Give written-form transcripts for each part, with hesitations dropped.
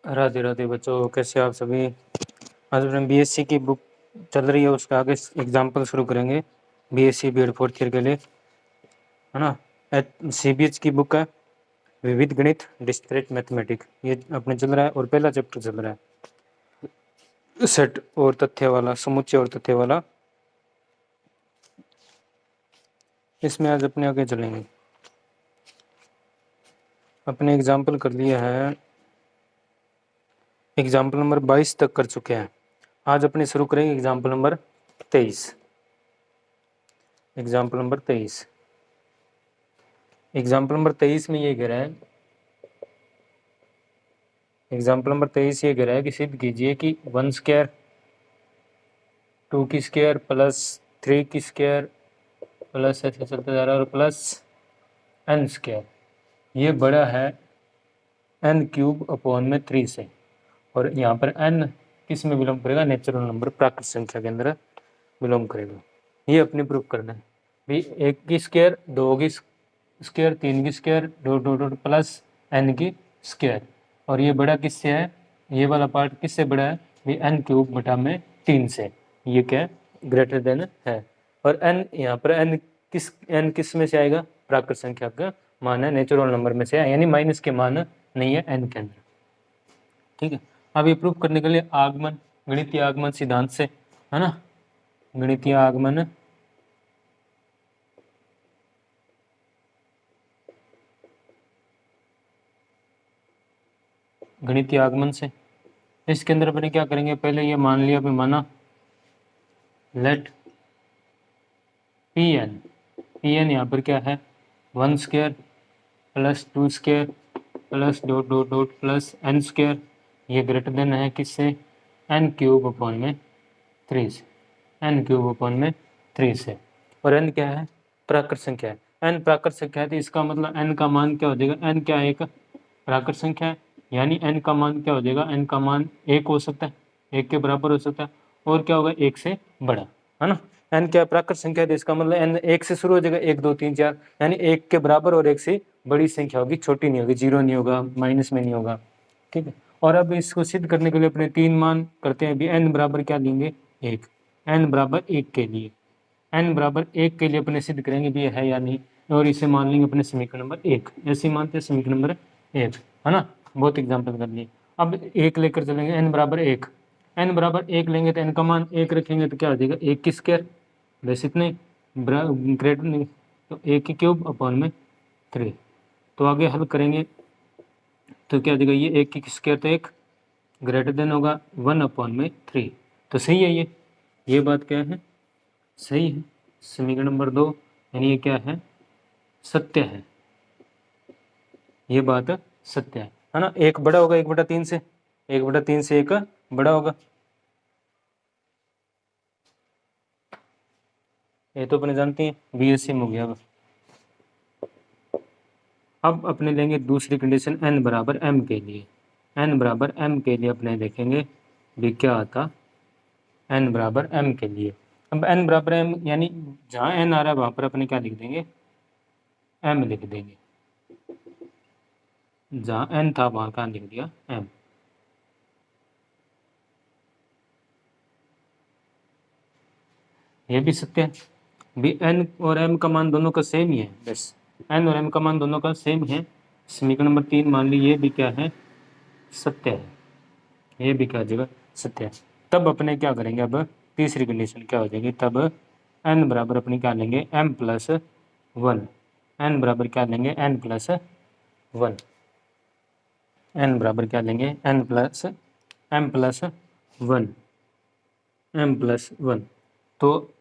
राधे राधे बच्चों, कैसे आप सभी। आज अपने बीएससी की बुक चल रही है, उसका आगे एग्जाम्पल शुरू करेंगे बीएससी बीएड फोर्थ ईयर के लिए, है ना। सीबीएच की बुक है विविध गणित डिस्क्रीट मैथमेटिक, ये अपने चल रहा है और पहला चैप्टर चल रहा है सेट और तथ्य वाला, समुच्चय और तथ्य वाला। इसमें आज अपने आगे चलेंगे। अपने एग्जाम्पल कर लिया है, एग्जाम्पल नंबर 22 तक कर चुके हैं। आज अपने शुरू करेंगे example number 23। Example number 23, example number 23 में ये कह रहा है, एग्जाम्पल नंबर 23 ये कह रहा है कि सिद्ध कीजिए कि 1 स्क्वायर 2 की स्क्वायर प्लस 3 की स्क्वायर प्लस ऐसे चलते जा रहा है और प्लस n स्क्वायर ये बड़ा है n क्यूब अपॉन में 3 से। और यहाँ पर n किस में बिलोंग करेगा, नेचुरल नंबर प्राकृत संख्या के अंदर बिलोंग करेगा। ये अपने प्रूफ करना है भाई, 1 की स्क्वायर 2 की स्क्वायर 3 की square dot dot dot plus n की स्क्वायर, और ये बड़ा किससे है, ये वाला पार्ट किससे बड़ा है भाई n क्यूब बटा में 3 से, ये क्या ग्रेटर देन है। और n यहाँ पर n किस में से आएगा, प्राकृत संख्या का मान है, नेचुरल नंबर में से है, यानी माइनस के मान नहीं है n के अंदर। ठीक है, अब ये प्रूफ करने के लिए आगमन, गणितीय आगमन सिद्धांत से, है ना, गणितीय आगमन गणितीय आगमन से, इसके अंदर अपने क्या करेंगे, पहले ये मान लिया भी माना लेट पी एन यहाँ पर क्या है 1 square plus 2 square plus dot dot dot plus n square, ये ग्रेटर देन है किससे, n क्यूब अपॉन में 3 से, n क्यूब अपॉन में 3 से। और n क्या है, प्राकृत संख्या है, n प्राकृत संख्या है, तो इसका मतलब n का मान क्या हो जाएगा, n क्या है, एक प्राकृत संख्या है, यानी n का मान क्या हो जाएगा, n का मान 1 हो सकता है, 1 के बराबर हो सकता है, और क्या होगा 1 से बड़ा, है ना। n क्या प्राकृत संख्या है, तो इसका मतलब n 1 से शुरू हो जाएगा, 1 2 3 4, यानी 1 के बराबर और 1 से बड़ी संख्या होगी, छोटी नहीं होगी, 0 नहीं होगा, माइनस में नहीं होगा। ठीक है, और अब इसको सिद्ध करने के लिए अपने 3 मान करते हैं, अभी n बराबर क्या लेंगे 1, n बराबर 1 के लिए, n बराबर 1 के लिए अपने सिद्ध करेंगे भी है या नहीं, और इसे मान लेंगे अपने समीकरण नंबर 1, ऐसे मानते हैं समीकरण नंबर 1, है ना। बहुत एग्जाम्पल कर लिए, अब 1 लेकर चलेंगे, n बराबर 1, n बराबर 1 लेंगे तो n का मान 1 रखेंगे तो क्या हो जाएगा 1 की स्क्वायर, बस इतने ग्रेटर नहीं, तो 1 की क्यूब अपॉन में 3। तो आगे हल करेंगे तो क्या देगा, ये 1 की स्क्वायर तो 1 ग्रेटर देन होगा 1 अपॉन में 3, तो सही है, ये बात क्या है, सही है। समीकरण नंबर 2 यानी ये क्या है, सत्य है, ये बात सत्य है ना। 1 बड़ा होगा 1/3 से, 1/3 से 1 बड़ा होगा, ये तो अपने जानते हैं, बीएससी में हो गया। अब अपने लेंगे दूसरी कंडीशन n बराबर m के लिए, n बराबर m के लिए अपने देखेंगे भी क्या आता, n बराबर m के लिए। अब n बराबर m यानी जहाँ n आ रहा है वहाँ पर अपने क्या लिख देंगे, m लिख देंगे, जहाँ n था वहाँ का लिख दिया m। ये भी सत्य है भी, n और m का मान दोनों का सेम ही है, बस n और m का मान दोनों का सेम है। समीकरण नंबर 3 मान ली ये भी क्या है, सत्य है, ये भी क्या जगह सत्य है। तब अपने क्या करेंगे, अब तीसरी कंडीशन क्या हो जाएगी, तब n बराबर अपने क्या लेंगे m+1, n बराबर क्या लेंगे n+1, n बराबर क्या लेंगे m+1, तो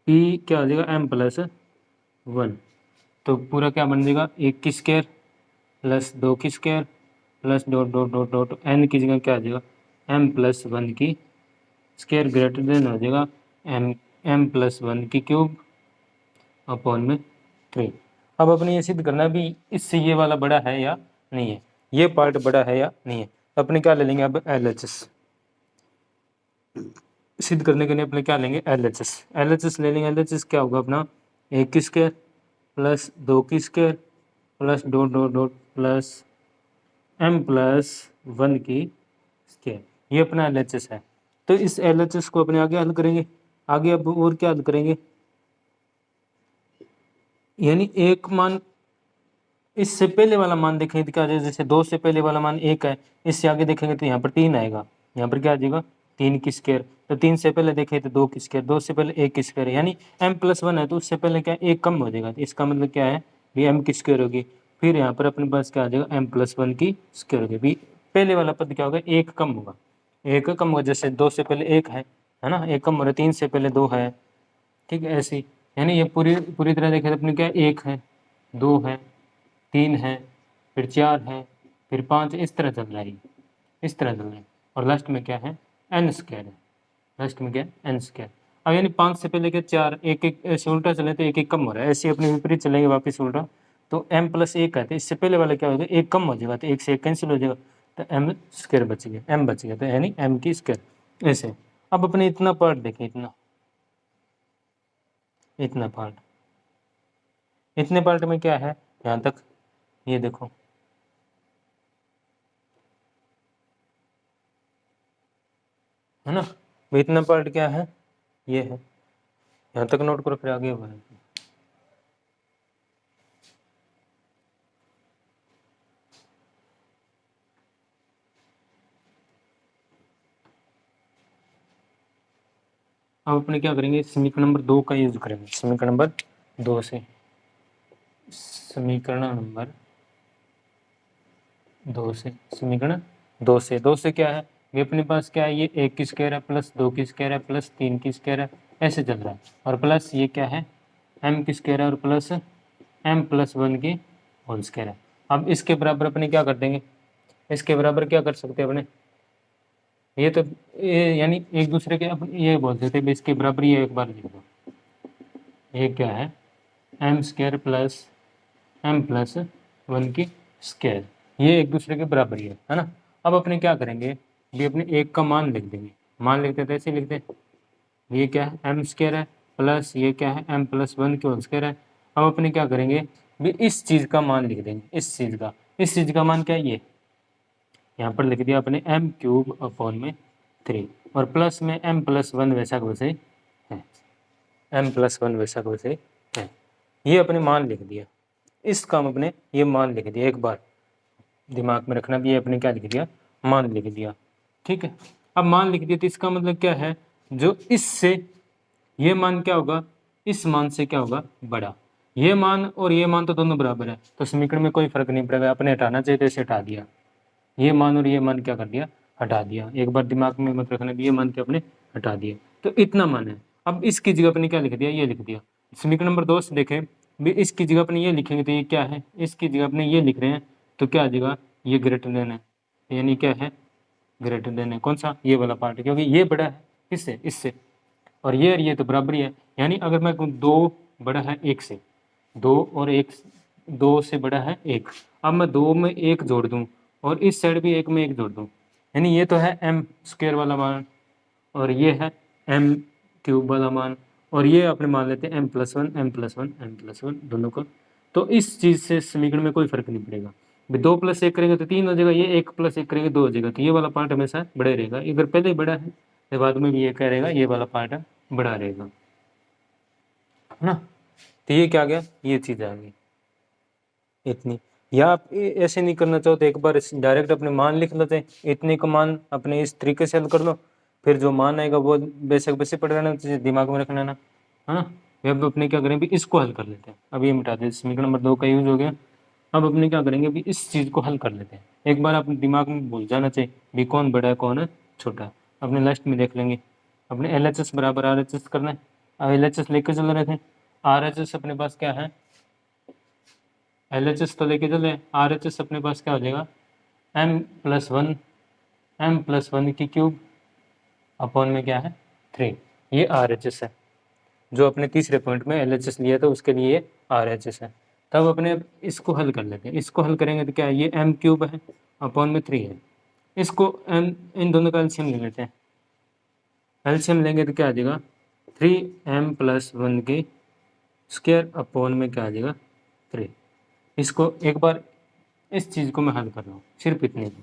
p क्या हो जाएगा m+1, तो पूरा क्या बन जाएगा 1 की स्क्वायर प्लस 2 की square plus dot dot dot dot n की जगह क्या आ जाएगा m+1 की स्क्वायर ग्रेटर देन हो जाएगा m+1 की क्यूब अपॉन में 3। अब अपने ये सिद्ध करना भी इससे ये वाला बड़ा है या नहीं है, ये पार्ट बड़ा है या नहीं है। तो अपने क्या ले लेंगे अब LHS, सिद्ध करने के लिए अपने क्या लेंगे LHS ले लेंगे। LHS क्या होगा अपना 1 की स्क्वायर प्लस 2 की square plus dot dot dot plus m+1 1 की स्क्वायर, ये अपना LHS है। तो इस LHS को अपने आगे हल करेंगे, आगे अब और क्या हल करेंगे, यानी एक मान, इससे पहले वाला मान देखेंगे तो क्या आ जाएगा, जैसे 2 से पहले वाला मान 1 है, इससे आगे देखेंगे तो यहाँ पर 3 आएगा, यहाँ पर क्या आ जाएगा 3 की स्क्वायर। तो 3 से पहले देखें तो 2 की स्क्वायर, 2 से पहले 1 की स्क्वायर, यानी m+1 है तो उससे पहले क्या 1 कम हो जाएगा, तो इसका मतलब क्या है भी m की स्क्वायर होगी। फिर यहाँ पर अपने पास क्या आ जाएगा m+1 की स्क्वायर होगी, भी पहले वाला पद क्या होगा 1 कम होगा, 1 कम होगा, जैसे 2 से पहले 1 है ना, 1 कम हो रहा है, 3 से पहले 2 है, ठीक है ऐसे ही। यानी ये पूरी पूरी तरह देखें तो अपने क्या 1 है, 2 है, 3 है, फिर 4 है, फिर 5, इस तरह चल रहा है, इस तरह चल रहा है। और लास्ट में क्या है n स्क्वायर है, लास्ट में क्या है n स्क्वायर। अब यानी 5 से पहले क्या 4, एक एक ऐसे उल्टा चले तो एक एक कम हो रहा है, ऐसे अपने विपरीत चलेंगे वापस उल्टा तो m+1 है, तो इससे पहले वाला क्या होगा 1 कम हो जाएगा, तो 1 से 1 कैंसिल हो जाएगा, तो m स्क्वायर बच गया, m बच गया, तो यानी m की स्क्वायर ऐसे। अब अपने इतना पार्ट देखें, इतना पार्ट, इतने पार्ट में क्या है यहाँ तक, ये देखो है ना, तो इतना पार्ट क्या है ये है, यहाँ तक नोट करो फिर आगे बढ़े। अब अपने क्या करेंगे समीकरण नंबर 2 का यूज करेंगे, समीकरण नंबर 2 से, समीकरण नंबर 2 से, समीकरण 2 से क्या है, ये अपने पास क्या है, ये 1 की स्क्वायर है प्लस 2 की स्क्वायर है प्लस 3 की स्क्वायर है, ऐसे चल रहा है, और प्लस ये क्या है m की स्क्वायर है और प्लस m+1 की होल स्क्वायर है। अब इसके बराबर अपने क्या कर देंगे, इसके बराबर क्या कर सकते हैं अपने, ये तो ये यानी एक दूसरे के अपन ये बोल देते हैं इसके बराबर, ये एक बार लिख दो, ये क्या है m² प्लस m+1 की स्क्वायर, ये एक दूसरे के बराबर ही है ना। अब अपने क्या करेंगे भी अपने एक का मान लिख देंगे, मान लिखते थे ऐसे लिखते, ये क्या है m² है प्लस ये क्या है m+1 की होल स्क्वायर है। अब अपने क्या करेंगे भी इस चीज़ का मान लिख देंगे, इस चीज़ का मान क्या है, ये यहाँ पर लिख दिया अपने m³/3 और प्लस में m+1 वैसा का वैसे है, m+1 वैसा का वैसे है, ये अपने मान लिख दिया, इसका हम अपने ये मान लिख दिया, एक बार दिमाग में रखना भी, ये अपने क्या लिख दिया मान लिख दिया, ठीक है। अब मान लिख दिया तो इसका मतलब क्या है, जो इससे ये मान क्या होगा, इस मान से क्या होगा बड़ा, ये मान और ये मान तो दोनों बराबर है, तो समीकरण में कोई फर्क नहीं पड़ेगा, अपने हटाना चाहिए तो इसे हटा दिया, ये मान और ये मान क्या कर दिया हटा दिया, एक बार दिमाग में मत रखना भी ये मान के अपने हटा दिया, तो इतना मान है। अब इसकी जगह अपने क्या लिख दिया, ये लिख दिया, समीकरण नंबर 2 से देखें भी इसकी जगह अपने ये लिखेंगे तो ये क्या है, इसकी जगह अपने ये लिख रहे हैं तो क्या आ जाएगा ये ग्रेटर देन है, यानी क्या है ग्रेटर देन है, कौन सा ये वाला पार्ट, क्योंकि ये बड़ा है किससे इससे, और ये तो बराबर ही है, यानी अगर मैं कहूँ 2 बड़ा है 1 से, 2 और 1 2 से बड़ा है 1, अब मैं 2 में 1 जोड़ दूँ और इस साइड भी 1 में 1 जोड़ दूँ, यानी ये तो है m² वाला मान और ये है m³ वाला मान, और ये अपने मान लेते हैं m+1 दोनों को, तो इस चीज़ से समीकरण में कोई फर्क नहीं पड़ेगा, 2 + 1 करेंगे तो 3 हो जाएगा, ये 1 + 1 करेंगे 2 हो जाएगा, तो ये वाला पार्ट हमेशा बड़ा रहेगा, अगर पहले बड़ा है तो बाद में भी ये क्या रहेगा, ये वाला पार्ट बड़ा रहेगा, है ना। तो ये क्या आ गया, ये चीज़ आ गई इतनी, या आप ऐसे नहीं करना चाहो तो एक बार डायरेक्ट अपने मान लिख लेते हैं, इतने का मान अपने इस तरीके से हल कर लो, फिर जो मान आएगा वो बेशक वैसे पढ़ रहना, दिमाग में रख लेना, है ना। अब अपने क्या करें भी इसको हल कर लेते हैं, अब ये मिटा दें, समीकरण नंबर 2 का यूज हो गया। अब अपने क्या करेंगे भी इस चीज़ को हल कर लेते हैं, एक बार अपने दिमाग में भूल जाना चाहिए भी कौन बड़ा है कौन है छोटा है, अपने लास्ट में देख लेंगे, अपने LHS बराबर RHS करना है, अब LHS लेकर चल रहे थे, RHS अपने पास क्या है, LHS तो लेके चले, RHS अपने पास क्या हो जाएगा m+1 की क्यूब अपॉन में क्या है 3, ये RHS है, जो अपने तीसरे पॉइंट में LHS लिया था उसके लिए RHS है। तब अपने इसको हल कर लेते हैं, इसको हल करेंगे तो क्या है, ये m³ है अपॉन में 3 है, इसको इन दोनों का एलसीएम ले लेते हैं, एलसीएम लेंगे तो क्या आ जाएगा 3m+1 की स्क्वायर अपॉन में क्या आ जाएगा 3, इसको एक बार इस चीज़ को मैं हल कर रहा हूँ सिर्फ इतने को,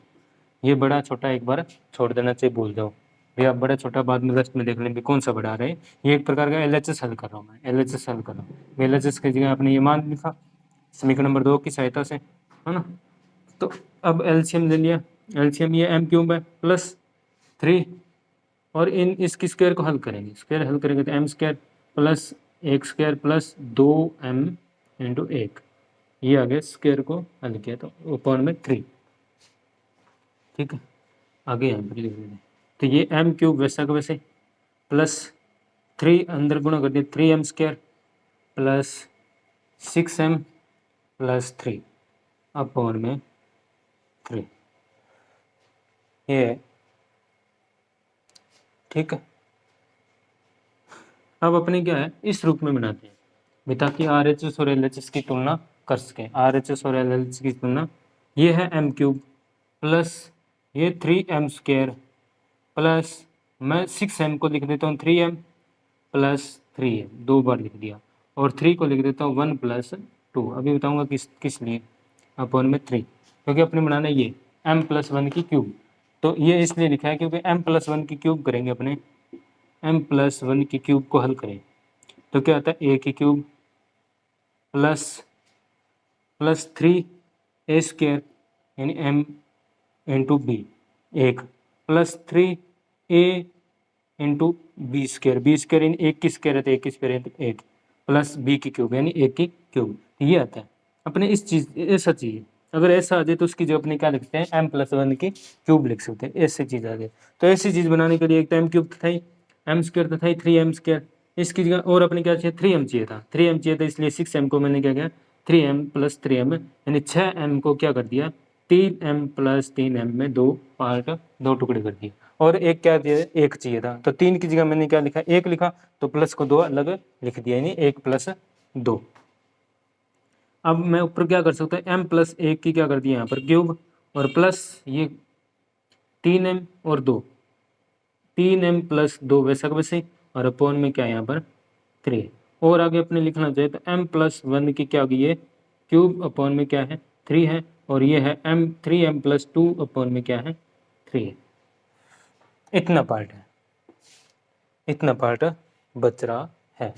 ये बड़ा छोटा एक बार छोड़ देना चाहिए, भूल जाओ भैया, आप बड़ा छोटा बाद में लास्ट में देख लेंगे कौन सा बड़ा रहे। ये एक प्रकार का LHS हल कर रहा हूँ मैं, LHS हल कर रहा हूँ। LHS की जगह आपने ये मान लिखा समीकरण नंबर 2 की सहायता से, है ना। तो अब एलसीएम ले लिया, एलसीएम ये m क्यूब है प्लस 3, और इन इसकी स्क्वायर को हल करेंगे, स्क्वायर हल करेंगे तो m square plus 1 square plus 2m into 1, ये आगे स्क्वायर को हल किया तो अपॉन में 3, ठीक है। आगे यहाँ पर लिख देंगे, तो ये m क्यूब वैसा का वैसे प्लस 3 अंदर गुणा कर दिया 3m square plus 6m plus 3 upon में 3, ये ठीक है। अब अपने क्या है इस रूप में बनाते हैं भी, ताकि RHS और LHS की तुलना कर सकें। RHS और LHS की तुलना, ये है m क्यूब प्लस ये 3m स्क्वायर प्लस मैं 6m को लिख देता हूँ 3m प्लस 3m, 2 बार लिख दिया, और 3 को लिख देता हूँ 1 प्लस 2। अभी बताऊँगा किस लिए, अपॉन में 3, क्योंकि अपने बनाना ये m प्लस 1 की क्यूब, तो ये इसलिए लिखा है क्योंकि m प्लस 1 की क्यूब करेंगे अपने, m प्लस 1 की क्यूब को हल करें तो क्या आता है a की क्यूब प्लस 3a स्क्वायर यानी m into b 1 plus 3a into b square यानी 1 की स्क्वायर है तो 1 की स्क्वायर है 1 प्लस b की क्यूब यानी 1 की क्यूब, ये आता है अपने इस चीज़, ऐसा चाहिए। अगर ऐसा आ जाए तो उसकी जो अपने क्या लिखते हैं m प्लस 1 की क्यूब लिख सकते हैं, ऐसी चीज़ आ जाए। तो ऐसी चीज़ बनाने के लिए एक तो m क्यूब था ही, m स्क्वायर था ही 3m स्क्वायर, इसकी जगह और अपने क्या चाहिए 3m चाहिए था, 3m चाहिए था, इसलिए 6m को मैंने क्या किया 3m प्लस 3m यानी 6m को क्या कर दिया 3m प्लस 3m में 2 पार्ट 2 टुकड़े कर दिए, और एक क्या दिया 1 चाहिए था, तो 3 की जगह मैंने क्या लिखा 1 लिखा, तो प्लस को 2 अलग लिख दिया यानी 1 प्लस 2। अब मैं ऊपर क्या कर सकता हूँ m प्लस 1 की क्या कर दिया यहाँ पर क्यूब, और प्लस ये 3m और 2, 3m प्लस 2 वैसा का वैसे, और अपॉन में क्या है यहाँ पर 3, और आगे अपने लिखना चाहिए तो m प्लस 1 की क्या होगी ये क्यूब अपॉन में क्या है 3 है, और ये है m 3m प्लस 2 अपॉन में क्या है 3 है। इतना पार्ट है, इतना पार्ट बच रहा है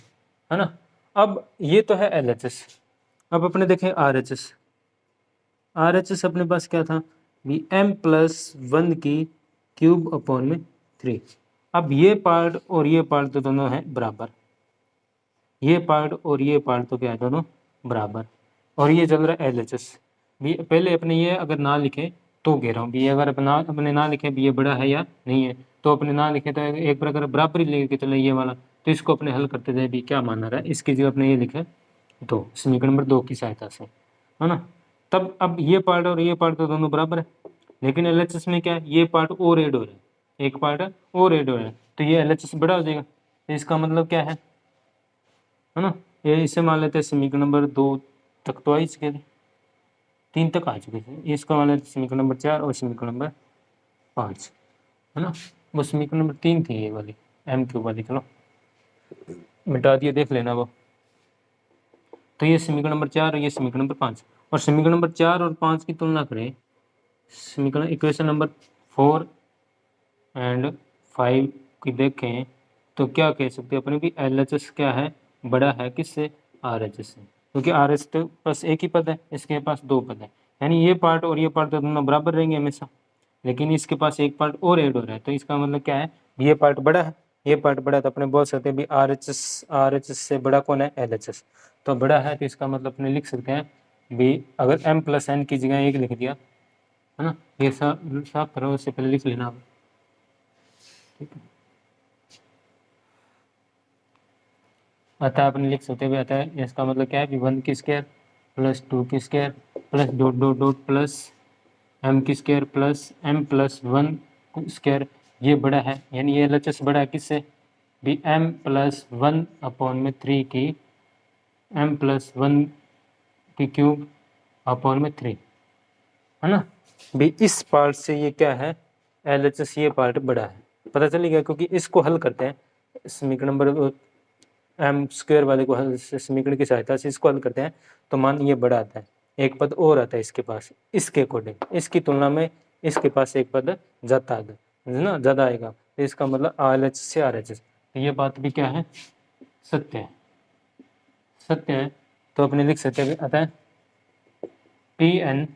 ना। अब ये तो है LHS। अब अपने देखें RHS अपने पास क्या था भी m प्लस 1 की क्यूब अपॉन में 3। अब ये पार्ट और ये पार्ट तो दोनों हैं बराबर, ये पार्ट और ये पार्ट तो क्या है दोनों बराबर, और ये चल रहा है LHS भी। पहले अपने ये अगर ना लिखे तो कह रहा हूँ भी अगर अपने ना लिखे भी ये बड़ा है या नहीं है, तो अपने ना लिखे तो एक प्रकार बराबर ही लेके चले ये वाला, तो इसको अपने हल करते जाए भी क्या माना रहा है, इसकी जगह अपने ये लिखे तो समीकरण नंबर 2 की सहायता से, है ना। तब अब ये पार्ट और ये पार्ट तो दोनों बराबर है, लेकिन LHS में क्या है ये पार्ट और ऐड हो रहा है, एक पार्ट और ऐड हो रहा है, तो ये LHS बड़ा हो जाएगा, तो इसका मतलब क्या है ना। ये इसे मान लेते हैं समीकरण नंबर 2 तक तो आ ही चुके थे, 3 तक आ चुके थे, इसका मान लेते समीकरण नंबर 4 और समीकरण नंबर 5, है ना। वो समीकरण नंबर 3 थी ये वाली m क्यूब वाली, चलो मिटा दिए देख लेना वो। तो ये समीकरण नंबर 4 और ये समीकरण नंबर 5, और समीकरण नंबर 4 और 5 की तुलना करें समीकरण इक्वेशन नंबर 4 एंड 5 की देखें तो क्या कह सकते हैं अपने भी LHS क्या है बड़ा है किससे RHS से, क्योंकि RHS के पास एक ही पद है, इसके पास 2 पद है, यानी ये पार्ट और ये पार्ट तो दोनों बराबर रहेंगे हमेशा, लेकिन इसके पास एक पार्ट और ऐड हो रहा है, तो इसका मतलब क्या है ये पार्ट बड़ा है, ये पार्ट बड़ा है, तो अपने बोल सकते हैं भी RHS से बड़ा कौन है LHS, तो बड़ा है, तो इसका मतलब अपने लिख सकते हैं भी अगर m प्लस n की जगह 1 लिख दिया, है ना। ये साफ करो, उससे पहले लिख लेना आप, ठीक है। अतः अपने लिख सकते हैं अतः इसका मतलब क्या है भी 1 की स्क्वायर प्लस 2 की square plus dot dot dot plus m की square plus m plus 1 square, ये बड़ा है, यानी ये LHS बड़ा है किससे भी m प्लस 1 अपॉन में 3 की m प्लस 1 की क्यूब अपॉन में 3, है ना। भी इस पार्ट से ये क्या है LHS ये पार्ट बड़ा है, पता चलेगा क्योंकि इसको हल करते हैं समीकरण नंबर m स्क्वायर वाले को हल समीकरण की सहायता से इसको हल करते हैं, तो मान ये बड़ा आता है, एक पद और आता है इसके पास, इसके अकॉर्डिंग इसकी तुलना में इसके पास एक पद जाता है ना, ज़्यादा आएगा, तो इसका मतलब RHS से RHS, तो ये बात भी क्या है, सत्य है, सत्य है। तो अपने लिख सकते हैं अतः Pn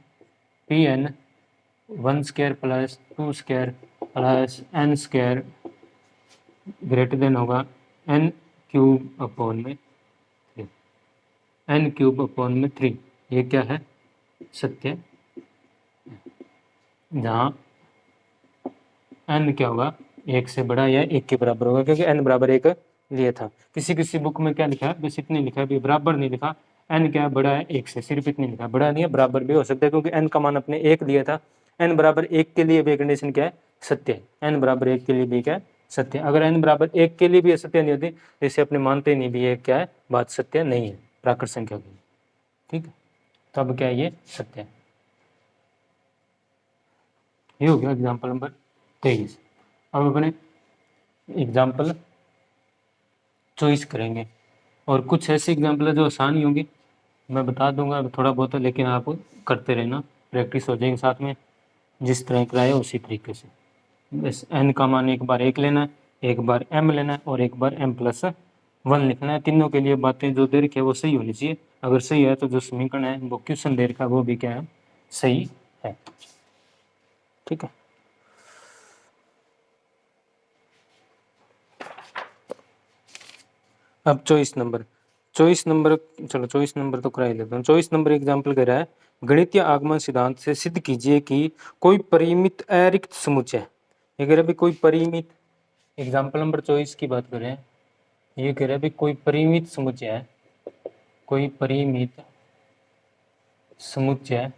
1 square plus 2 square plus n square greater than होगा n क्यूब अपॉन में 3, n क्यूब अपॉन में 3, ये क्या है, सत्य, जहाँ n क्या होगा, 1 से बड़ा या 1 के बराबर होगा, क्योंकि n बराबर 1 लिया था। किसी किसी बुक में क्या लिखा है, बस इतने लिखा है, भी बराबर नहीं लिखा, n क्या है, बड़ा है 1 से, सिर्फ इतने लिखा, बड़ा नहीं है, बराबर भी हो सकता है, क्योंकि n का मान अपने 1 लिया था, n बराबर 1 के लिए भी कंडीशन क्या है, सत्य है, n बराबर 1 के लिए भी क्या है, सत्य। अगर n बराबर 1 के लिए भी सत्य नहीं होती, जैसे अपने मानते नहीं भी ये क्या है, बात सत्य नहीं है प्राकृत संख्या की, ठीक है, तो अब क्या है, ये सत्य है। ये हो गया एग्जाम्पल नंबर 23। अब अपने एग्जाम्पल चॉइस करेंगे, और कुछ ऐसे एग्जाम्पल है जो आसान ही होंगे, मैं बता दूंगा थोड़ा बहुत, लेकिन आप करते रहना, प्रैक्टिस हो जाएगी साथ में, जिस तरह कराए उसी तरीके से। बस n का मान एक बार 1 लेना है, एक बार m लेना है, और एक बार m+1 लिखना है। तीनों के लिए बातें जो दे रखी है वो सही होनी चाहिए, अगर सही है तो जो समीकरण है वो क्वेश्चन दे रखा है वो भी क्या है, सही है, ठीक है। अब चॉइस नंबर चलो चॉइस नंबर तो करा ही लेता हूँ। चॉइस नंबर एग्जाम्पल कह रहा है, गणितीय आगमन सिद्धांत से सिद्ध कीजिए कि कोई परिमित अरिक्त समुच्चय, ये कह रहा है भी कोई परिमित, एग्जाम्पल नंबर चॉइस की बात करें, ये कह रहा है भी कोई परिमित समुच्चय है, कोई परिमित समुच्चय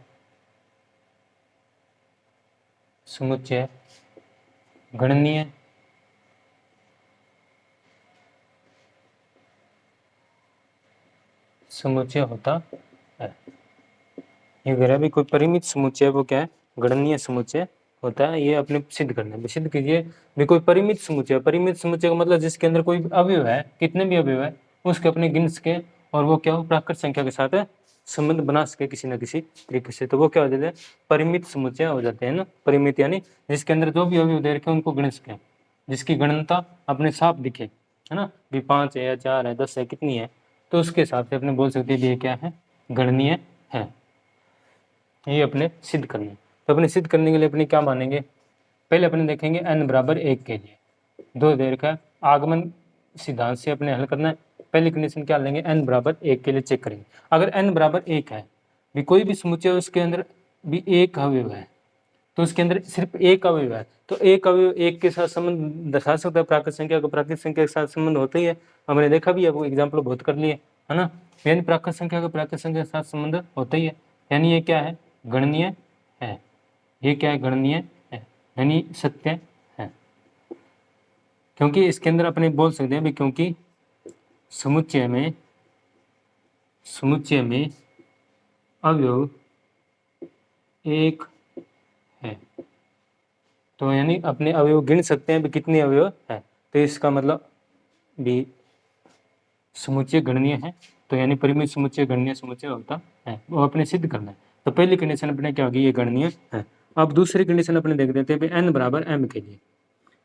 समुच्चय गणनीय समुच्चय होता है। ये कह रहा है भी कोई परिमित समुच्चय वो क्या है, गणनीय समुच्चय होता है, ये अपने सिद्ध करना है। सिद्ध कीजिए भी कोई परिमित समुच्चय, परिमित समुच्चय का मतलब जिसके अंदर कोई अवयव है, कितने भी अवयव है उसके अपने गिन सके, और वो क्या हो, प्राकृत संख्या के साथ संबंध बना सके किसी न किसी तरीके से, तो वो क्या हो जाते हैं, परिमित समुच्चय हो जाते हैं ना। परिमित यानी जिसके अंदर जो भी अवयव दे रखे उनको गिन सके, जिसकी गणनता अपने साफ दिखे, है ना, भी 5 है या 4 है 10 है कितनी है, तो उसके हिसाब से अपने बोल सकते हैं ये क्या है, गणनीय है। ये अपने सिद्ध करना है। तो अपने सिद्ध करने के लिए अपने क्या मानेंगे, पहले अपने देखेंगे n बराबर 1 के लिए, दो देर का आगमन सिद्धांत से अपने हल करना है। पहली कंडीशन क्या लेंगे, n बराबर 1 के लिए चेक करेंगे। अगर n बराबर 1 है, भी कोई भी समुच्चय उसके अंदर भी एक अवयव है, तो उसके अंदर सिर्फ एक अवयव है, तो एक अवयव एक के साथ संबंध दर्शा सकता है, प्राकृत संख्या को प्राकृत संख्या के साथ संबंध होता ही है, हमने देखा भी है, वो एग्जाम्पल बहुत कर लिए, है ना। यानी प्राकृत संख्या को प्राकृत संख्या के साथ संबंध होता ही है, यानी ये क्या है, गणनीय है, ये क्या है, गणनीय है, यानी सत्य है। क्योंकि इसके अंदर अपने बोल सकते हैं भी, क्योंकि समुच्चय में अवयव एक है, तो यानी अपने अवयव गिन सकते हैं भी कितने अवयव है, तो इसका मतलब भी समुच्चय गणनीय है, तो यानी परिमित समुच्चय गणनीय समुच्चय होता है, वो अपने सिद्ध करना है। तो पहली कंडीशन अपने क्या होगी, ये गणनीय है। अब दूसरी कंडीशन अपने देख देते हैं, n बराबर m के लिए,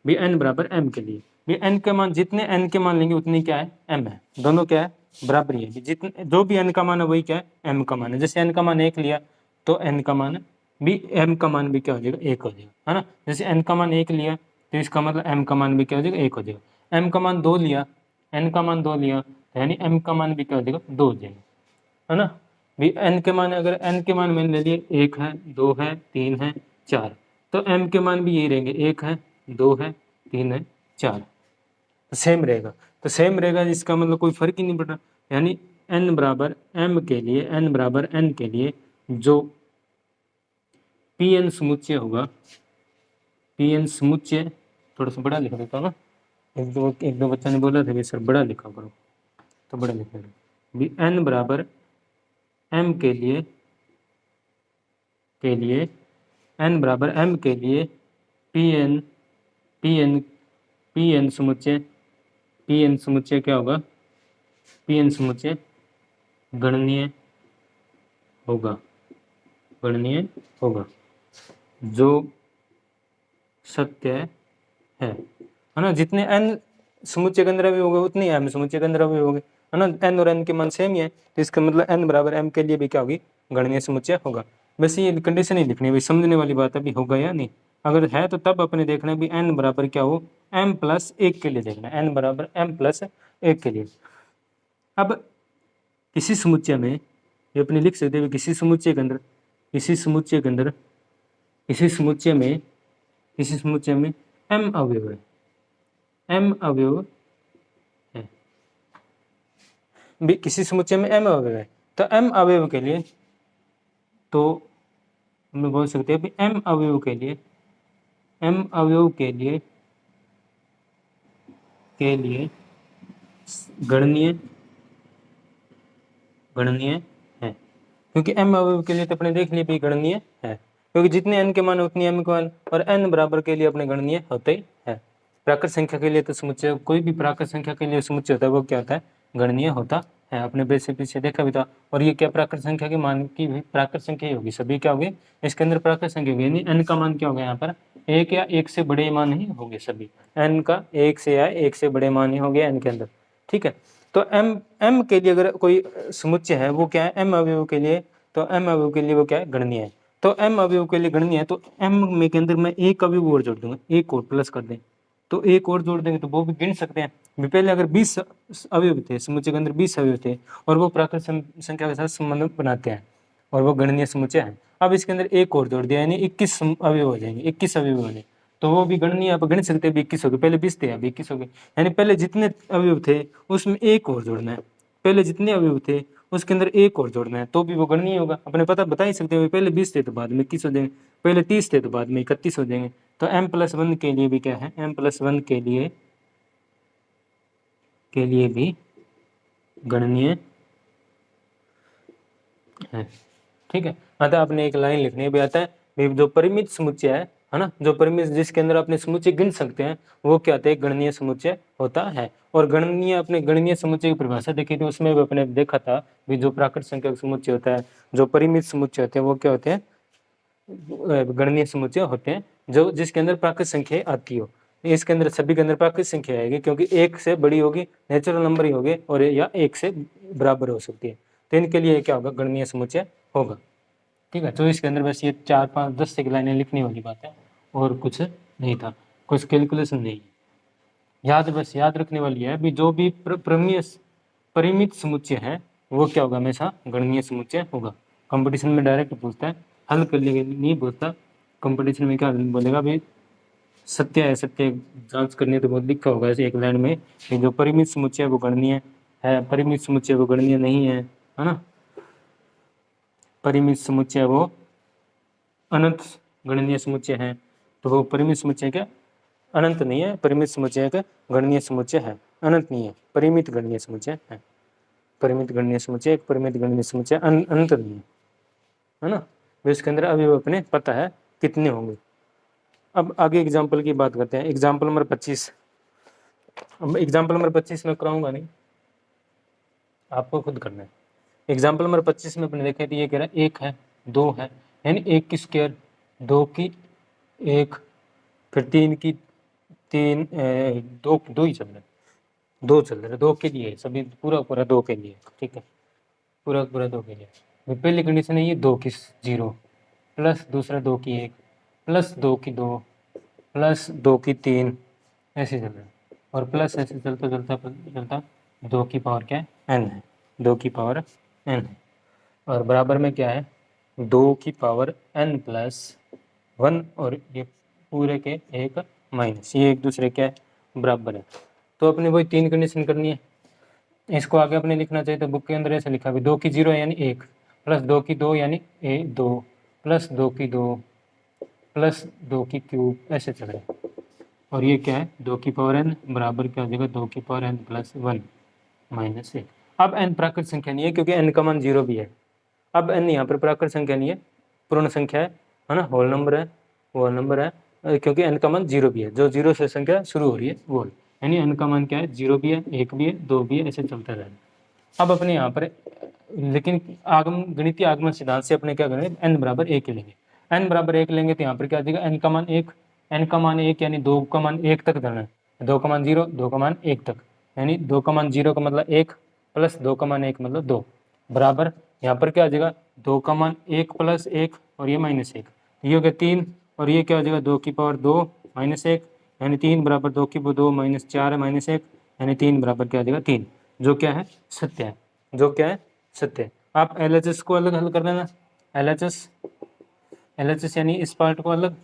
भी n बराबर m के लिए, भी n के मान जितने n के मान लेंगे उतनी क्या है, m है, दोनों क्या है, बराबर ही है, जितने जो भी n का मान है वही क्या है, m का मान है। जैसे n का मान 1 लिया तो n का मान भी, m का मान भी क्या हो जाएगा, 1 हो जाएगा, है ना। जैसे n का मान 1 लिया तो इसका मतलब m का मान भी क्या हो जाएगा, 1 हो जाएगा। m का मान 2 लिया, n का मान 2 लिया, यानी m का मान भी क्या हो जाएगा, 2 हो जाएगा, है ना। भी n के मान, अगर n के मान मैंने ले लिए 1 है 2 है 3 है 4, तो m के मान भी यही रहेंगे, 1 है 2 है 3 है 4, तो सेम रहेगा। तो सेम रहेगा जिसका मतलब कोई फर्क ही नहीं पड़ रहा, यानी n बराबर m के लिए, n बराबर n के लिए जो Pn समुच्चय होगा, Pn समुच्चय, थोड़ा सा बड़ा लिख देता हूँ ना, एक दो बच्चा ने बोला था सर बड़ा लिखा करो, तो बड़ा लिख देता भी n बराबर m के लिए n बराबर m के लिए Pn समुच्चय क्या होगा, Pn समुच्चय गणनीय होगा, जो सत्य है ना। जितने n समुच्चय के अंदर अवयव होंगे उतने m समुच्चय के अंदर अवयव होंगे, है ना। n और n के मान सेम ही है, तो इसका मतलब n बराबर m के लिए भी क्या होगी, गणनीय समुच्चय होगा। वैसे ये कंडीशन ही लिखनी है भाई, समझने वाली बात अभी होगा या नहीं। अगर है तो तब अपने देखना है भी n बराबर क्या हो, m+1 के लिए देखना है, n बराबर m+1 के लिए। अब किसी समुच्चय में ये अपने लिख सकते हैं, किसी समुच्चय के अंदर, किसी समुच्चय के अंदर, किसी समुच्चय में, किसी समुच्चय में m अवयव है, m अवयव है, किसी समुच्चय में m अवयव है, तो m अवयव के लिए तो हम बोल सकते हैं कि m अवयव के लिए, m अवयव के लिए गणनीय है, क्योंकि m अवयव के लिए तो अपने देख लिए भी गणनीय है, क्योंकि जितने n के मान उतनी m के मान, और n बराबर के लिए अपने गणनीय होते ही है। प्राकृत संख्या के लिए तो समुच्चय, कोई भी प्राकृत संख्या के लिए समुच्चय होता है वो क्या होता है, गणनीय होता है। अपने बेस से पीछे देखा भी था। और ये क्या प्राकृत संख्या के मान की भी प्राकृत संख्या ही होगी, सभी क्या होगी इसके अंदर प्राकृत संख्या होगी, यानी n का मान क्या होगा यहाँ पर, एक या एक से बड़े मान ही होंगे सभी, n का एक से या एक से बड़े मान ही होंगे n के अंदर, ठीक है। तो m के लिए अगर कोई समुच्चय है वो क्या है, m अवयव के लिए, तो m अवयव के लिए वो क्या है, गणनीय है। तो m अवयव के लिए गणनीय है, तो m में के अंदर मैं एक अवयव और जोड़ दूंगा, एक और प्लस कर दें, तो एक और जोड़ देंगे तो वो भी गिन सकते हैं। पहले अगर 20 अवयव थे, समुच्चय के अंदर 20 अवयव थे और वो प्राकृत संख्या के साथ संबंध बनाते हैं और वो गणनीय समुच्चय है। अब इसके अंदर एक और जोड़ दिया, यानी 21 अवयव हो जाएंगे, 21 अवयव हो जाएंगे, तो वो भी गणनीय आप गिन सकते हैं, 21 हो गए, पहले 20 थे अब 21 हो गए, यानी पहले जितने अवयव थे उसमें एक और जोड़ना है, पहले जितने अवयव थे उसके अंदर एक और जोड़ना है, तो भी वो गणनीय होगा। अपने पता बता ही सकते हैं, पहले 20 थे तो बाद में 21 हो जाएंगे, पहले 30 थे तो बाद में 31 हो जाएंगे। तो m+1 के लिए भी क्या है, m+1 के लिए भी गणनीय है, ठीक है। अतः आपने एक लाइन लिखनी भी आता है, जो परिमित समुच्चय है ना, जो परिमित जिसके अंदर अपने समुच्चय गिन सकते हैं वो क्या होता है, गणनीय समुच्चय होता है। और गणनीय, अपने गणनीय समुच्चय की परिभाषा देखी थी, उसमें भी अपने देखा था भी जो प्राकृत संख्या का समुच्चय होता है, जो परिमित समुच्चय होते हैं वो क्या होते हैं, गणनीय समुच्चय होते हैं, जो जिसके अंदर प्राकृत संख्या आती हो। इसके अंदर सभी के अंदर प्राकृत संख्या आएगी, क्योंकि एक से बड़ी होगी, नेचुरल नंबर ही होगे, और या एक से बराबर हो सकती है, तो इनके लिए क्या होगा, गणनीय समुच्चय होगा, ठीक है। तो इसके अंदर बस ये 4, 5, 10 एक लाइनें लिखने वाली बात है, और कुछ नहीं था, कुछ कैलकुलेशन नहीं, बस याद रखने वाली है भी, जो भी परिमित समुच्चय है वो क्या होगा, हमेशा गणनीय समुच्चय होगा। कंपटीशन में डायरेक्ट पूछता है, हल करने के लिए नहीं पूछता, कंपटीशन में क्या बोलेगा भी, सत्य है, सत्य जांच करनी है तो बहुत लिखा होगा ऐसे एक लाइन में कि जो परिमित समुच्चय है वो गणनीय है, परिमित समुच्चय वो गणनीय नहीं है ना, परिमित समुच्चय वो अनंत गणनीय समुच्चय है, तो वो परिमित समुच्चय क्या अनंत नहीं है, परिमित समुच्चय का गणनीय समुच्चय है, अनंत नहीं है, परिमित गणनीय समुच्चय है, परिमित गणनीय समुच्चय, एक परिमित गणनीय समुच्चय अनंत नहीं है ना। तो इसके अंदर अभी अपने पता है कितने होंगे। अब आगे एग्जाम्पल की बात करते हैं, एग्जाम्पल नंबर 25। अब एग्जाम्पल नंबर 25 में कराऊंगा नहीं, आपको खुद करना है। एग्जाम्पल नंबर 25 में अपने देखे तो ये कह रहा है 1 है, 2 है, यानी 1 की स्क्वायर, 2 की 1, फिर 3 की 3, 2 ही चल रहा है, 2 चल रहा है, 2 के लिए सभी, पूरा 2 के लिए, ठीक है, पूरा 2 के लिए। पहली कंडीशन है ये 2 की 0, प्लस दूसरा 2 की 1, प्लस 2 की 2, प्लस 2 की 3, ऐसे चल रहा है, और प्लस ऐसे चलता चलता चलता 2 की पावर क्या है, n है, 2 की पावर n है, और बराबर में क्या है, 2 की पावर n+1, और ये पूरे के एक माइनस, ये एक दूसरे के बराबर है। तो अपने वही 3 कंडीशन करनी है। इसको आगे अपने लिखना चाहिए, तो बुक के अंदर ऐसे लिखा भी 2 की 0 यानी 1, प्लस 2 की 2 यानी 2, प्लस 2 की 2, प्लस 2 की क्यूब, ऐसे चल रहा है। और ये क्या है, 2 की पावर n बराबर क्या हो जाएगा, 2 की पावर n+1 -1। अब n प्राकृत संख्या नहीं है, क्योंकि n का मान 0 भी है। अब n यहाँ पर प्राकृत संख्या नहीं है, पूर्ण संख्या है ना, होल नंबर है, क्योंकि n का मान 0 भी है, जो 0 से संख्या शुरू हो रही है वो, यानी n का मान क्या है, 0 भी है, 1 भी है, 2 भी है, ऐसे चलता रहेगा। अब अपने यहाँ पर लेकिन गणितीय आगमन सिद्धांत से अपने क्या करेंगे, n बराबर 1 लेंगे, n बराबर 1 लेंगे तो यहाँ पर क्या आ जाएगा, n का मान 1, n का मान 1 यानी 2 का मान 1 तक धरना है, 2 का मान 0, 2 का मान 1 तक, यानी 2 का मान 0 का मतलब 1 प्लस 2 का मान 1 मतलब 2 बराबर यहाँ पर क्या आ जाएगा 2 का मान 1 प्लस 1 और ये -1, ये हो गया 3 और ये क्या हो जाएगा 2 की पावर 2 -1 यानी 3 बराबर 2 की 2 -4 है -1 यानी 3 बराबर क्या आ जाएगा 3, जो क्या है सत्य है, जो क्या है सत्य है। आप LHS को अलग हल कर देना, LHS यानी इस पार्ट को अलग,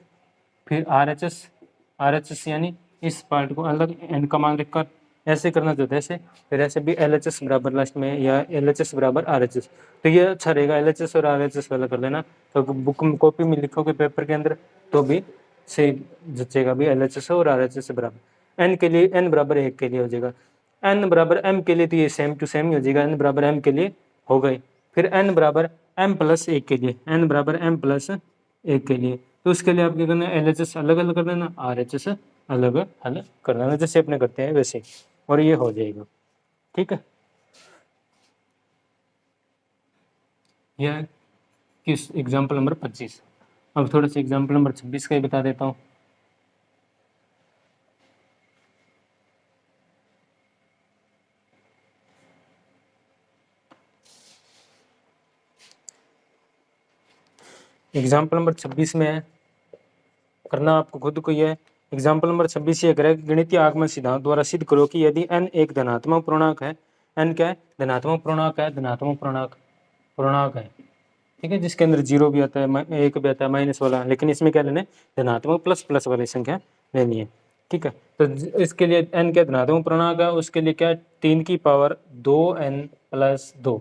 फिर RHS यानी इस पार्ट को अलग, n का मान लिखकर ऐसे करना चाहते ऐसे, फिर ऐसे भी LHS बराबर लास्ट में या LHS बराबर RHS, तो ये अच्छा रहेगा LHS और RHS वाला कर लेना, तो बुक में कॉपी में लिखोगे पेपर के अंदर तो भी सही जचेगा भी LHS और RHS बराबर। n के लिए n बराबर 1 के लिए हो जाएगा, n बराबर m के लिए तो ये सेम टू सेम ही हो जाएगा, n बराबर m के लिए हो गए, फिर n बराबर m प्लस 1 के लिए, n बराबर m प्लस 1 के लिए, तो उसके लिए आप क्या करना है LHS अलग अलग कर देना, RHS अलग अलग कर देना, जैसे अपने करते हैं वैसे, और ये हो जाएगा। ठीक है, यह किस एग्जाम्पल नंबर 25। अब थोड़ा सा एग्जाम्पल नंबर 26 का ही बता देता हूँ। एग्जाम्पल नंबर 26 में है, करना आपको खुद को ही है। एग्जाम्पल नंबर 26 ये करें गणितीय आगमन सिद्धांत द्वारा सिद्ध करो कि यदि n एक धनात्मक पूर्णांक है, n क्या है धनात्मक पूर्णांक है, धनात्मक पूर्णांक है, ठीक है, जिसके अंदर 0 भी आता है, 1 भी आता है माइनस वाला, लेकिन इसमें क्या लेना है धनात्मक प्लस वाली संख्या लेनी है। ठीक है, तो इसके लिए n क्या धनात्मक पूर्णांक है, उसके लिए क्या 3 की पावर 2n प्लस 2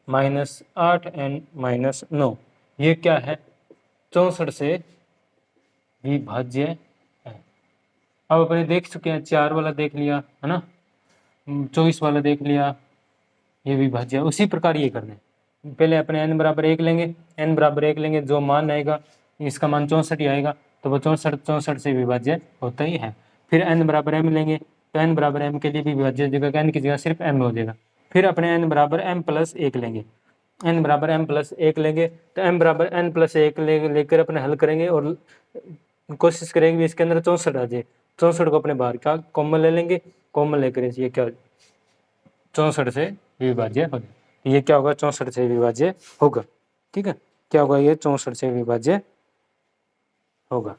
-8n -9, ये क्या है 64 से विभाज्य है। अब अपने देख चुके हैं 4 वाला देख लिया है ना, 24 वाला देख लिया, ये विभाज्य है। उसी प्रकार ये करना है, पहले अपने n बराबर 1 लेंगे, n बराबर 1 लेंगे, जो मान आएगा इसका मान 64 ही आएगा, तो वो 64 से विभाज्य होता ही है। फिर n बराबर m लेंगे, तो n बराबर m के लिए भी विभाज्य जगह n की जगह सिर्फ m हो जाएगा। फिर अपने n बराबर m प्लस 1 लेंगे, n बराबर m प्लस 1 लेंगे, तो m बराबर n प्लस 1 लेकर अपने हल करेंगे और कोशिश करेंगे इसके अंदर 64 आ जाए। 64 को अपने बाहर का कॉमन ले लेंगे, कॉमन लेकर ये क्या 64 से विभाज्य हो जाए, ये क्या होगा 64 से विभाज्य होगा। ठीक है, क्या होगा ये 64 से विभाज्य होगा।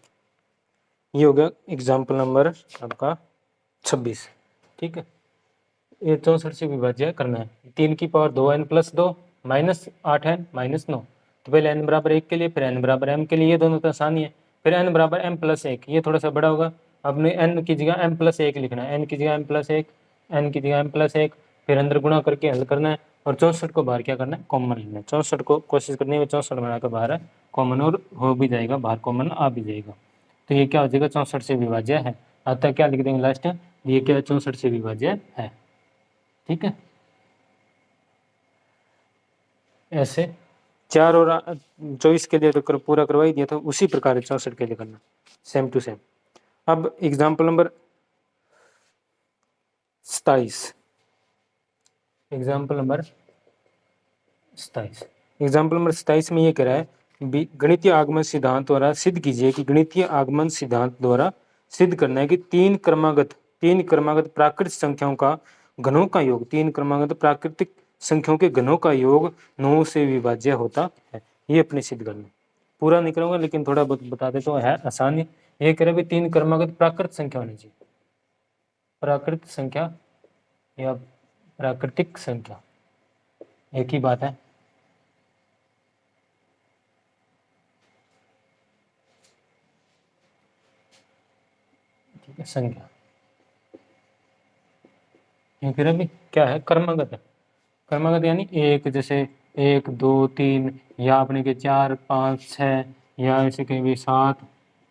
ये हो गया एग्जाम्पल नंबर आपका 26। ठीक है, ये 64 से विभाज्य करना है, 3 की पावर 2n प्लस 2 -8n -9, तो पहले n बराबर 1 के लिए, फिर n बराबर m के लिए, ये दोनों तो आसानी है। फिर n बराबर m प्लस 1, ये थोड़ा सा बड़ा होगा, अपने n की जगह m प्लस 1 लिखना है, n की जगह m प्लस 1, n की जगह m प्लस 1, फिर अंदर गुणा करके हल करना है, और 64 को बाहर क्या करना है कॉमन लेना है। 64 को कोशिश करनी है 64 बनाकर बाहर कॉमन, और हो भी जाएगा बाहर कॉमन आ भी जाएगा, तो ये क्या हो जाएगा 64 से विभाज्य है। अतः क्या लिख देंगे लास्ट, ये क्या 64 से विभाज्य है। ठीक है, ऐसे 4 और 24 के लिए तो पूरा करवा ही दिया था, उसी प्रकार 64 के लिए करना सेम टू सेम। अब एग्जाम्पल नंबर 27, एग्जाम्पल नंबर 27 में ये कह रहा है गणितीय आगमन सिद्धांत द्वारा सिद्ध कीजिए कि गणितीय आगमन सिद्धांत द्वारा सिद्ध करना है कि तीन क्रमागत प्राकृतिक संख्याओं का घनों का योग, 3 क्रमागत प्राकृतिक संख्याओं के घनों का योग 9 से विभाज्य होता है। ये अपने सिद्ध करना, पूरा नहीं करूँगा लेकिन थोड़ा बहुत बता देता हूँ, है आसान। ये कह रहे 3 क्रमागत प्राकृतिक संख्या होनी चाहिए, प्राकृतिक संख्या या प्राकृतिक संख्या एक ही बात है। ठीक है, संख्या फिर अभी क्या है क्रमागत है, क्रमागत यानी एक, जैसे 1 2 3 या अपने के 4 5 6 या ऐसे कहीं भी 7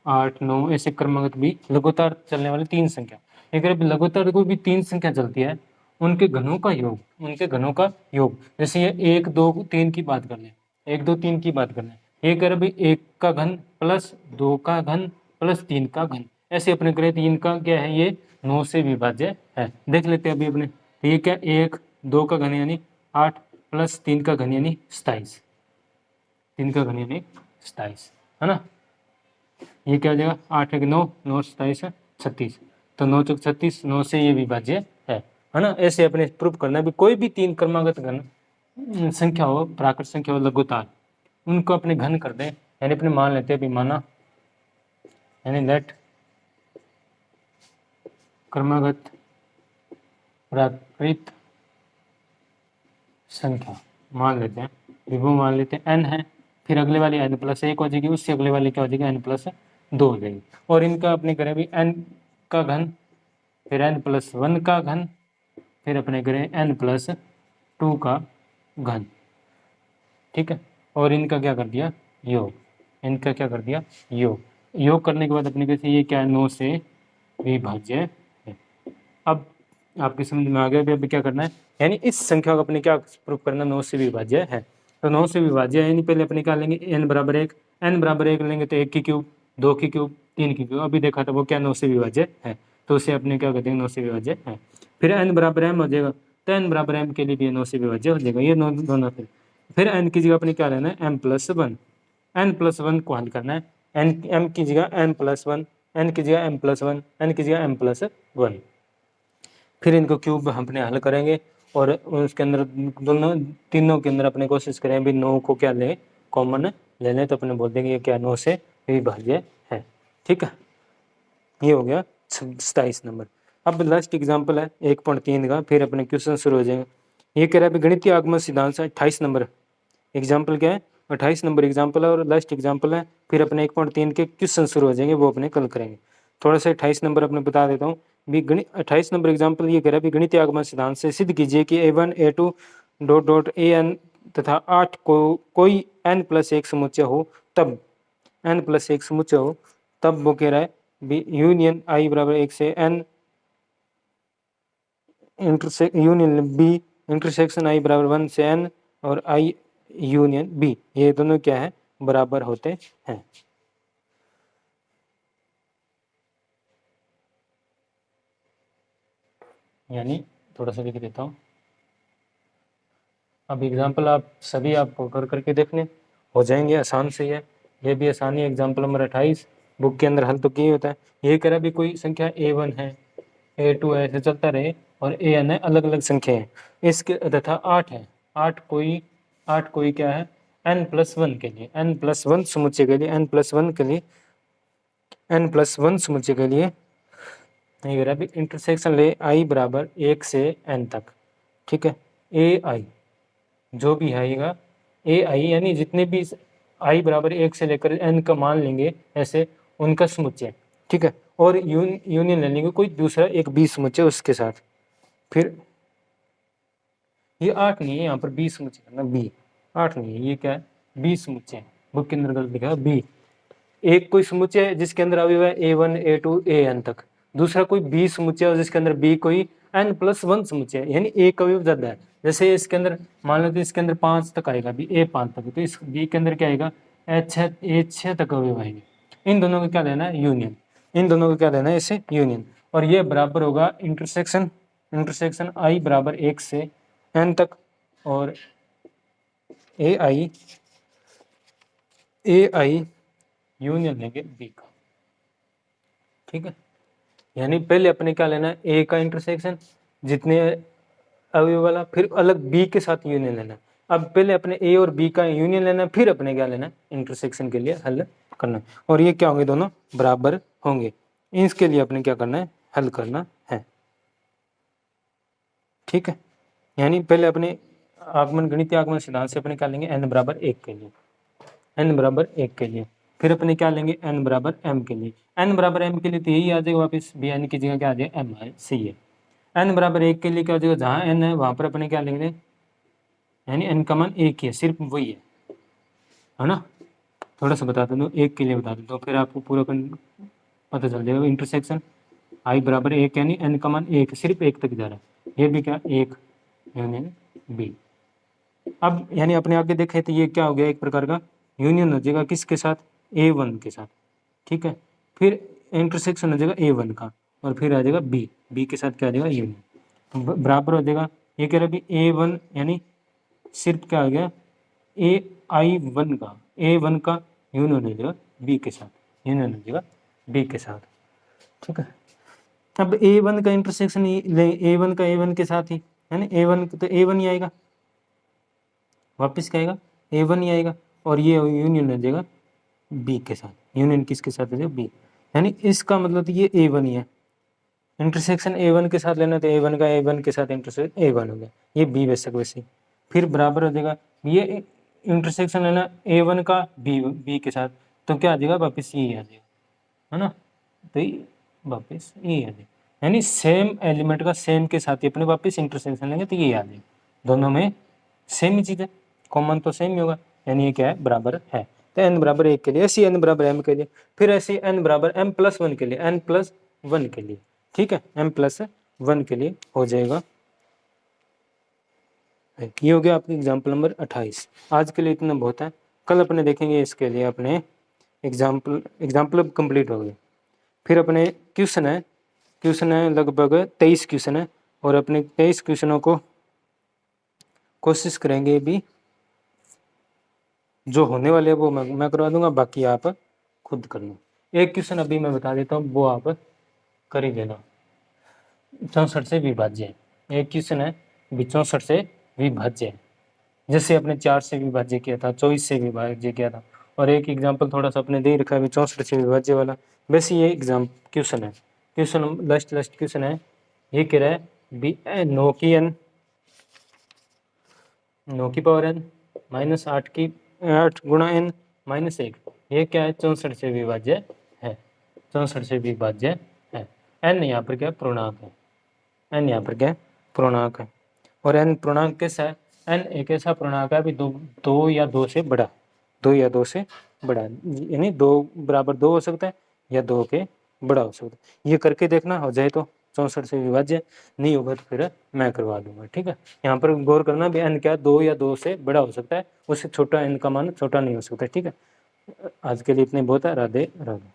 8 9, ऐसे क्रमागत भी लगातार चलने वाली 3 संख्या। अगर लगातार कोई भी 3 संख्या चलती है उनके घनों का योग, जैसे ये 1 2 3 की बात कर लें, 1 2 3 की बात कर लें, ये कह रहे भाई 1 का घन प्लस 2 का घन प्लस 3 का घन, ऐसे अपने करें 3 का क्या है ये 9 से विभाज्य है। देख लेते हैं अभी अपने, तो ये क्या 1 2 का घन यानी 8 प्लस 3 का घन यानी 27, 3 का घन यानी 27 है ना। ये क्या हो जाएगा 8 एक 9, 9 27 36, तो 9 चौक 36, 9 से ये विभाज्य है ना। ऐसे अपने प्रूफ करना है भी कोई भी 3 क्रमागत घन संख्या हो, प्राकृत संख्या हो, लघुताल, उनको अपने घन कर दें, यानी अपने मान लेते हैं भी माना, यानी लेट क्रमागत प्राकृत संख्या मान लेते हैं, विभव मान लेते हैं n है, फिर अगले वाली n+1 हो जाएगी, उससे अगले वाली क्या हो जाएगी n+2 हो जाएगी, और इनका अपने करें भी n का घन, फिर n+1 का घन, फिर अपने करें n+2 का घन, ठीक है। और इनका क्या कर दिया योग, इनका क्या कर दिया योग, योग करने के बाद अपने कैसे ये क्या है 9 से विभाज्य है। अब आपकी समझ में आ गया भी अभी क्या करना है, यानी इस संख्या को अपने क्या प्रूफ करना, 9 से विभाज्य है, तो 9 से विभाज्य है, यानी पहले अपने क्या लेंगे n बराबर 1, n बराबर 1 लेंगे तो 1 की क्यूब, 2 की क्यूब, 3 की क्यूब, अभी देखा था वो क्या 9 से विभाज्य है, तो उसे अपने क्या कर देंगे 9 से विभाज्य है। फिर n बराबर m हो जाएगा, तो n बराबर m के लिए भी 9 से विभाज्य हो जाएगा, ये दोनों फिर n की जगह अपने क्या लेना है m+1, n+1 को हल करना है, m की जगह m+1, n की जगह m+1, n की जगह m+1, फिर इनको क्यूब अपने हल करेंगे, और उसके अंदर दोनों तीनों के अंदर अपने कोशिश करें भी 9 को क्या ले कॉमन ले लें, तो अपने बोल देंगे ये क्या 9 से विभाज्य है, ठीक है। ये हो गया 27 नंबर। अब लास्ट एग्जाम्पल है 1.3 का, फिर अपने क्वेश्चन शुरू हो जाएंगे। ये कह रहा है गणितीय आगमन सिद्धांत से 28 नंबर एग्जाम्पल क्या है, 28 नंबर एग्जाम्पल है और लास्ट एग्जाम्पल है, फिर अपने 1.3 के क्वेश्चन शुरू हो जाएंगे, वो अपने कल करेंगे। थोड़ा सा 28 नंबर अपने बता देता हूँ भी 28 नंबर एग्जाम्पल ये कह रहा है गणितीय आगमन सिद्धांत से सिद्ध कीजिए कि a1 a2 dot dot an तथा 8 को कोई n+1 समुच्चय हो, तब n+1 समुच्चय हो, तब वो कह रहा है बी यूनियन i बराबर 1 से n union b intersection i बराबर 1 से n और i यूनियन b, ये दोनों क्या है बराबर होते हैं। यानी थोड़ा सा लिख देता हूँ, अब एग्जाम्पल आप सभी आपको कर करके देखने हो जाएंगे, आसान से है, ये भी आसानी है। एग्जाम्पल नंबर 28 बुक के अंदर हल तो किए होता है। ये कह रहा भी कोई संख्या a1 है, a2 है, ऐसे चलता रहे, और an है, अलग अलग संख्या है इसके, तथा 8 है, 8 कोई क्या है n+1 के लिए, n+1 समुच्चय के लिए, n+1 के लिए, n+1 समुच्चय के लिए नहीं कह रहा भी इंटरसेक्शन ले i बराबर 1 से n तक, ठीक है। ai जो भी आएगा ai यानी जितने भी i बराबर 1 से लेकर n का मान लेंगे ऐसे उनका समुच्चय, ठीक है। और यूनियन ले लेंगे कोई दूसरा एक b समुच्चय उसके साथ, फिर ये 8 नहीं है, यहाँ पर b समुच्चय करना, b 8 नहीं है, ये क्या है b समुच्चय, बुक के अंदर गलत लिखा है b। एक कोई समुच्चय है जिसके अंदर अवयव है a1 a2 an तक, दूसरा कोई b समुच्चय है जिसके अंदर b कोई n+1 समुच्चय है, यानी एक अवयव ज्यादा है। जैसे इसके अंदर मान लो तो इसके अंदर 5 तक आएगा b, a5 तक, तो इस b के अंदर क्या आएगा a6 तक अवयव आएंगे। इन दोनों को क्या लेना है यूनियन, इन दोनों को क्या लेना है इसे यूनियन, और ये बराबर होगा इंटरसेक्शन i बराबर 1 से n तक, और ai यूनियन लेंगे b का, ठीक है। यानी पहले अपने क्या लेना है a का इंटरसेक्शन जितने अवयव वाला, फिर अलग b के साथ यूनियन लेना। अब पहले अपने a और b का यूनियन लेना, फिर अपने क्या लेना इंटरसेक्शन के लिए हल करना, और ये क्या होंगे दोनों बराबर होंगे। इसके लिए अपने क्या करना है हल करना है, ठीक है। यानी पहले अपने आगमन गणितीय आगमन सिद्धांत से अपने क्या लेंगे n बराबर 1 के लिए, n बराबर 1 के लिए, फिर अपने क्या लेंगे n बराबर m के लिए, n बराबर m के लिए तो यही आ जाएगा वापस भी, n की जगह क्या आ जाएगा m है, सी है। n बराबर 1 के लिए क्या हो जाएगा, जहाँ n है वहाँ पर अपने क्या लेंगे, यानी n का मान 1 ही है, सिर्फ वही है ना। थोड़ा सा बता दूँ 1 के लिए बता दूँ तो फिर आपको पूरा पता चल जाएगा। इंटरसेक्शन i बराबर 1 यानी n का मान 1, सिर्फ 1 तक जा रहा है, ये भी क्या 1 यूनियन b। अब यानी अपने आगे देखें तो ये क्या हो गया एक प्रकार का यूनियन हो जाएगा किसके साथ a1 के साथ, ठीक है। फिर इंटरसेक्शन हो जाएगा a1 का, और फिर आ जाएगा b के साथ क्या आ जाएगा यूनियन, तो बराबर हो जाएगा। ये कह रहा है भी a1 यानी सिर्फ क्या आ गया a1 का यूनियन हो जाएगा b के साथ, यूनियन हो जाएगा बी के साथ, ठीक है। अब A1 का इंटरसेक्शन A1 का A1 के साथ ही है ना, A1 तो A1 ही आएगा, वापस क्या आएगा A1 ही आएगा, और ये यूनियन हो जाएगा बी के साथ। यूनियन किसके साथ हो जाएगा बी, यानी इसका मतलब ये A1 ही है। इंटरसेक्शन A1 के साथ लेना तो A1 का A1 के साथ इंटरसेक्शन A1 हो गया, ये बी बेशक वैसे फिर बराबर हो जाएगा। ये इंटरसेक्शन लेना A1 का बी के साथ, तो क्या आ जाएगा वापस ये आ जाएगा, है ना, तो ये वापस ये आ जाएगा, यानी सेम एलिमेंट का सेम के साथ ही अपने वापस इंटरसेक्शन लेंगे तो ये आ जाएगा। दोनों में सेम ही चीज़ है, कॉमन तो सेम ही होगा, यानी ये क्या है बराबर है। तो n बराबर 1 के लिए, ऐसे n बराबर m के लिए, फिर ऐसे n बराबर m+1 के लिए, n+1 के लिए, ठीक है, m+1 के लिए हो जाएगा। ये हो गया आपकी एग्जाम्पल नंबर 28। आज के लिए इतना बहुत है, कल अपने देखेंगे इसके लिए अपने एग्जाम्पल अब कंप्लीट हो गए। फिर अपने क्वेश्चन है लगभग 23 क्वेश्चन है, और अपने 23 क्वेश्चनों को कोशिश करेंगे भी, जो होने वाले हैं वो मैं करवा दूंगा, बाकी आप खुद कर लो। एक क्वेश्चन अभी मैं बता देता हूँ, वो आप कर ही देना। 64 से विभाज्य है, एक क्वेश्चन है 64 से विभाज्य है, जैसे अपने 4 से विभाज्य किया था, 24 से विभाज्य किया था, और एक एग्जाम्पल थोड़ा सा अपने दे रखा है 64 से विभाज्य वाला। वैसे ये एग्जाम क्वेश्चन है, क्वेश्चन लास्ट क्वेश्चन है, ये कह रहा है 9 की पावर n माइनस 8 गुणा n माइनस 1, ये क्या है 64 से विभाज्य है, 64 से विभाज्य है। n यहाँ पर क्या पूर्णांक है, n यहाँ पर क्या पूर्णांक है, और n पूर्णांक कैसा है, n एक ऐसा पूर्णांक है अभी दो या दो से बड़ा, यानी 2 बराबर 2 हो सकता है या 2 के बड़ा हो सकता है। ये करके देखना, हो जाए तो 64 से विभाज्य, नहीं होगा तो फिर मैं करवा दूंगा, ठीक है। यहाँ पर गौर करना भी n क्या 2 या 2 से बड़ा हो सकता है, उससे छोटा n का मान छोटा नहीं हो सकता, ठीक है। आज के लिए इतने बहुत है, राधे राधे।